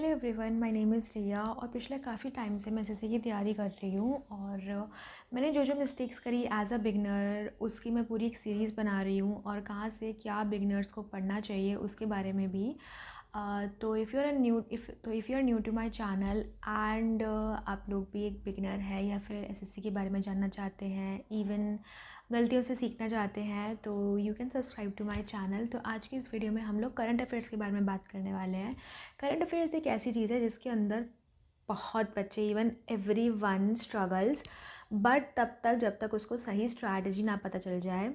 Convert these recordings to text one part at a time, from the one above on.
Hello everyone, my name is Riya और पिछले काफ़ी टाइम से मैं एसएससी की तैयारी कर रही हूँ और मैंने जो जो मिस्टेक्स करी एज अ बिगनर उसकी मैं पूरी एक सीरीज़ बना रही हूँ और कहाँ से क्या बिगनर्स को पढ़ना चाहिए उसके बारे में भी। तो if you are new to my channel and आप लोग भी एक बिगनर है या फिर एसएससी के बारे में जानना चाहते हैं, इवन गलतियों से सीखना चाहते हैं, तो you can subscribe to my channel. तो आज की इस वीडियो में हम लोग करंट अफेयर्स के बारे में बात करने वाले हैं। करंट अफेयर्स एक ऐसी चीज़ है जिसके अंदर बहुत बच्चे, even every one struggles, but तब तक जब तक उसको सही स्ट्रैटेजी ना पता चल जाए।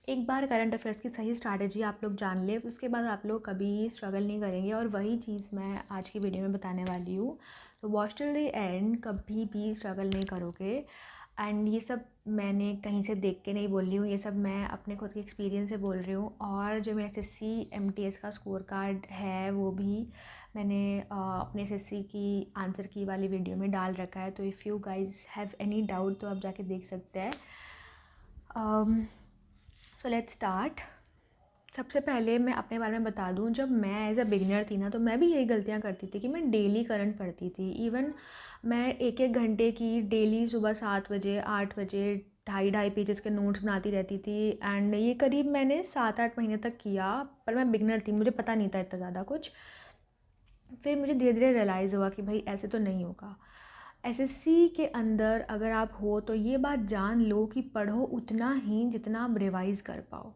एक बार करंट अफेयर्स की सही स्ट्रैटेजी आप लोग जान ले, उसके बाद आप लोग कभी स्ट्रगल नहीं करेंगे और वही चीज़ मैं आज की वीडियो में बताने वाली हूँ। तो वॉच टिल द एंड, कभी भी स्ट्रगल नहीं करोगे। एंड ये सब मैंने कहीं से देख के नहीं बोल रही हूँ, ये सब मैं अपने खुद के एक्सपीरियंस से बोल रही हूँ। और जो मेरा एसएससी एमटीएस का स्कोर कार्ड है वो भी मैंने अपने एसएससी की आंसर की वाली वीडियो में डाल रखा है। तो if you guys have any doubt तो आप जाके देख सकते हैं। So let's start. सबसे पहले मैं अपने बारे में बता दूं, जब मैं एज अ बिगिनर थी ना तो मैं भी यही गलतियां करती थी कि मैं डेली करंट पढ़ती थी। इवन मैं एक एक घंटे की डेली सुबह 7 बजे 8 बजे ढाई ढाई पेजेस के नोट्स बनाती रहती थी। एंड ये करीब मैंने 7-8 महीने तक किया, पर मैं बिगिनर थी, मुझे पता नहीं था इतना ज़्यादा कुछ। फिर मुझे धीरे धीरे रियलाइज़ हुआ कि भाई ऐसे तो नहीं होगा। एसएससी के अंदर अगर आप हो तो ये बात जान लो कि पढ़ो उतना ही जितना आप रिवाइज़ कर पाओ।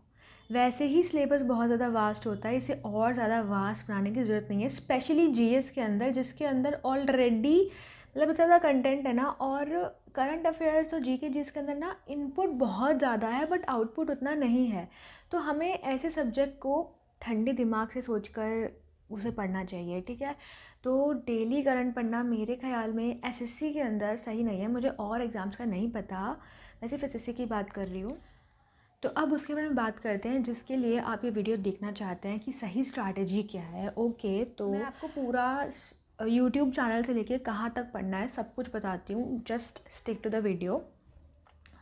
वैसे ही सिलेबस बहुत ज़्यादा वास्ट होता है, इसे और ज़्यादा वास्ट बनाने की ज़रूरत नहीं है, स्पेशली जीएस के अंदर जिसके अंदर ऑलरेडी मतलब इतना ज़्यादा कंटेंट है ना। और करंट अफेयर्स और जीके जिसके अंदर ना इनपुट बहुत ज़्यादा है बट आउटपुट उतना नहीं है। तो हमें ऐसे सब्जेक्ट को ठंडे दिमाग से सोचकर उसे पढ़ना चाहिए, ठीक है। तो डेली करंट पढ़ना मेरे ख़्याल में एसएससी के अंदर सही नहीं है। मुझे और एग्ज़ाम्स का नहीं पता, मैं सिर्फ एसएससी की बात कर रही हूँ। तो अब उसके बारे में बात करते हैं जिसके लिए आप ये वीडियो देखना चाहते हैं कि सही स्ट्रैटेजी क्या है। ओके, तो मैं आपको पूरा यूट्यूब चैनल से लेके कहाँ तक पढ़ना है सब कुछ बताती हूँ, just stick to the video.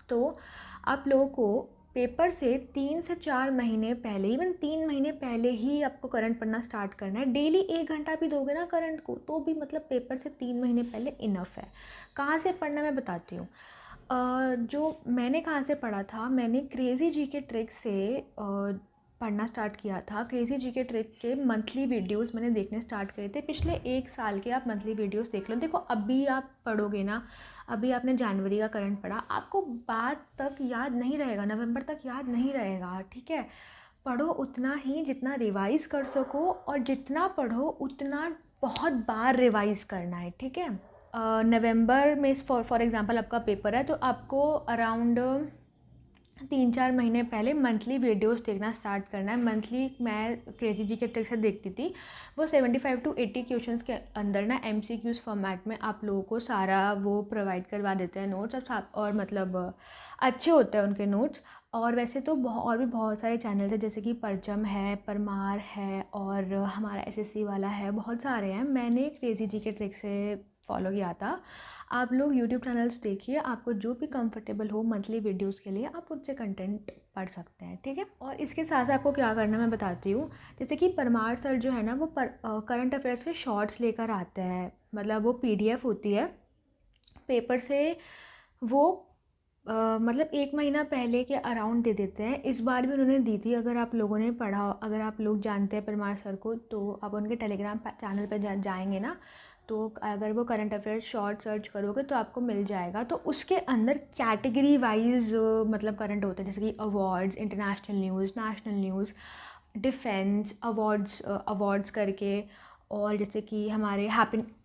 तो आप लोगों को पेपर से 3 से 4 महीने पहले, इवन 3 महीने पहले ही आपको करंट पढ़ना स्टार्ट करना है। डेली 1 घंटा भी दोगे ना करंट को तो भी मतलब पेपर से 3 महीने पहले इनफ है। कहाँ से पढ़ना मैं बताती हूँ। जो मैंने कहाँ से पढ़ा था, मैंने क्रेज़ी जी के ट्रिक से पढ़ना स्टार्ट किया था। क्रेज़ी जी के ट्रिक के मंथली वीडियोस मैंने देखने स्टार्ट करे थे। पिछले 1 साल के आप मंथली वीडियोस देख लो। देखो अभी आप पढ़ोगे ना, अभी आपने जनवरी का करंट पढ़ा, आपको बाद तक याद नहीं रहेगा, नवंबर तक याद नहीं रहेगा, ठीक है। पढ़ो उतना ही जितना रिवाइज़ कर सको और जितना पढ़ो उतना बहुत बार रिवाइज़ करना है, ठीक है। नवंबर में फॉर एग्ज़ाम्पल आपका पेपर है तो आपको अराउंड 3-4 महीने पहले मंथली वीडियोस देखना स्टार्ट करना है। मंथली मैं क्रेज़ी जी के ट्रिक से देखती थी। वो 75 to 80 क्वेश्चंस के अंदर ना एमसीक्यूज़ फॉर्मेट में आप लोगों को सारा वो प्रोवाइड करवा देते हैं नोट्स। और मतलब अच्छे होते हैं उनके नोट्स। और वैसे तो और भी बहुत सारे चैनल्स हैं जैसे कि परचम है, परमार है और हमारा एसएससी वाला है, बहुत सारे हैं। मैंने क्रेज़ी जी के ट्रिक से फॉलो किया था। आप लोग यूट्यूब चैनल्स देखिए, आपको जो भी कंफर्टेबल हो मंथली वीडियोस के लिए आप उससे कंटेंट पढ़ सकते हैं, ठीक है। और इसके साथ आपको क्या करना मैं बताती हूँ। जैसे कि परमार सर जो है ना वो करंट अफेयर्स के शॉर्ट्स लेकर आते हैं, मतलब वो पीडीएफ होती है पेपर से, वो मतलब 1 महीना पहले के अराउंड दे देते हैं। इस बार भी उन्होंने दी थी। अगर आप लोगों ने पढ़ा, अगर आप लोग जानते हैं परमार सर को तो आप उनके टेलीग्राम चैनल पर जाएंगे ना, तो अगर वो करंट अफेयर्स शॉर्ट सर्च करोगे तो आपको मिल जाएगा। तो उसके अंदर कैटेगरी वाइज मतलब करंट होता है, जैसे कि awards, international news, national news, defence, awards करके। और जैसे कि हमारे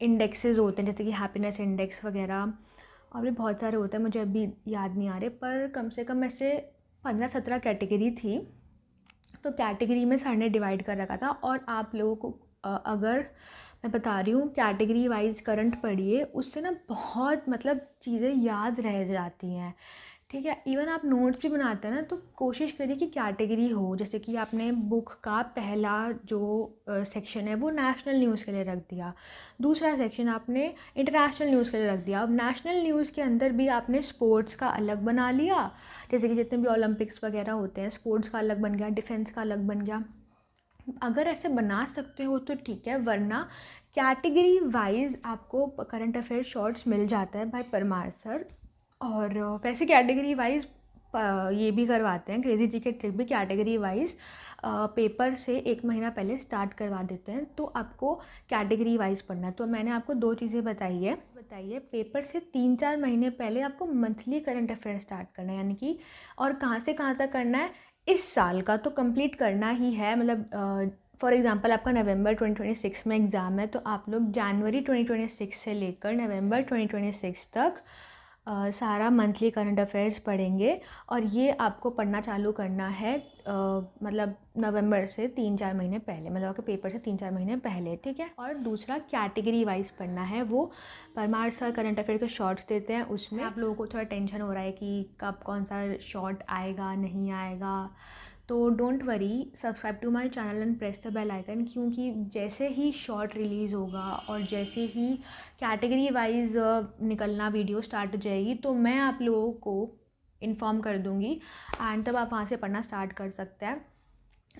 इंडेक्सेस होते हैं, जैसे कि हैप्पीनेस इंडेक्स वगैरह, और भी बहुत सारे होते हैं, मुझे अभी याद नहीं आ रहे, पर कम से कम ऐसे 15-17 कैटेगरी थी। तो कैटेगरी में सर ने डिवाइड कर रखा था। और आप लोगों को अगर मैं बता रही हूँ कैटेगरी वाइज करंट पढ़िए, उससे ना बहुत मतलब चीज़ें याद रह जाती हैं, ठीक है। इवन आप नोट्स भी बनाते हैं ना तो कोशिश करिए कि कैटेगरी हो। जैसे कि आपने बुक का पहला जो सेक्शन है वो नेशनल न्यूज़ के लिए रख दिया, दूसरा सेक्शन आपने इंटरनेशनल न्यूज़ के लिए रख दिया। अब नेशनल न्यूज़ के अंदर भी आपने स्पोर्ट्स का अलग बना लिया, जैसे कि जितने भी ओलंपिक्स वगैरह होते हैं स्पोर्ट्स का अलग बन गया, डिफेंस का अलग बन गया। अगर ऐसे बना सकते हो तो ठीक है, वरना कैटेगरी वाइज आपको करंट अफेयर शॉर्ट्स मिल जाता है भाई परमार सर। और वैसे कैटेगरी वाइज ये भी करवाते हैं, क्रेजी जीके ट्रिक भी कैटेगरी वाइज पेपर से 1 महीना पहले स्टार्ट करवा देते हैं। तो आपको कैटेगरी वाइज पढ़ना है। तो मैंने आपको 2 चीज़ें बताइए पेपर से 3-4 महीने पहले आपको मंथली करंट अफेयर स्टार्ट करना है, यानी कि और कहाँ से कहाँ तक करना है, इस साल का तो कंप्लीट करना ही है। मतलब फॉर एग्ज़ाम्पल आपका नवंबर 2026 में एग्ज़ाम है, तो आप लोग जनवरी 2026 से लेकर नवंबर 2026 तक सारा मंथली करंट अफेयर्स पढ़ेंगे। और ये आपको पढ़ना चालू करना है मतलब नवंबर से 3-4 महीने पहले, मतलब आपके पेपर से 3-4 महीने पहले, ठीक है। और दूसरा कैटेगरी वाइज पढ़ना है, वो परमार सर करंट अफेयर के शॉर्ट्स देते हैं, उसमें आप लोगों को थोड़ा टेंशन हो रहा है कि कब कौन सा शॉर्ट आएगा नहीं आएगा, तो don't worry, subscribe to my channel and press the bell icon, क्योंकि जैसे ही शॉर्ट रिलीज़ होगा और जैसे ही कैटेगरी वाइज निकलना वीडियो स्टार्ट हो जाएगी, तो मैं आप लोगों को इन्फॉर्म कर दूँगी एंड तब आप वहाँ से पढ़ना स्टार्ट कर सकते हैं।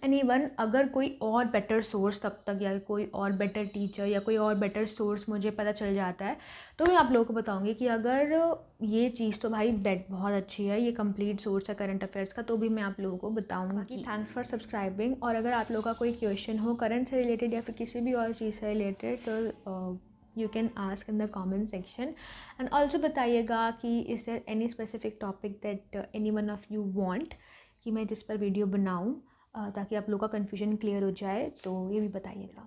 एंड इवन अगर कोई और बेटर सोर्स तब तक, या कोई और बेटर टीचर या कोई और बेटर सोर्स मुझे पता चल जाता है, तो मैं आप लोगों को बताऊंगी कि अगर ये चीज़ तो भाई बेट बहुत अच्छी है, ये कंप्लीट सोर्स है करंट अफेयर्स का, तो भी मैं आप लोगों को बताऊंगी। Thanks for subscribing. और अगर आप लोगों का कोई क्वेश्चन हो करंट से रिलेटेड या फिर किसी भी और चीज़ से रिलेटेड, तो you can ask in the comment section. And also बताइएगा कि is there any specific topic that any one of you want कि मैं जिस पर वीडियो बनाऊँ, ताकि आप लोगों का कन्फ्यूजन क्लियर हो जाए, तो ये भी बताइएगा।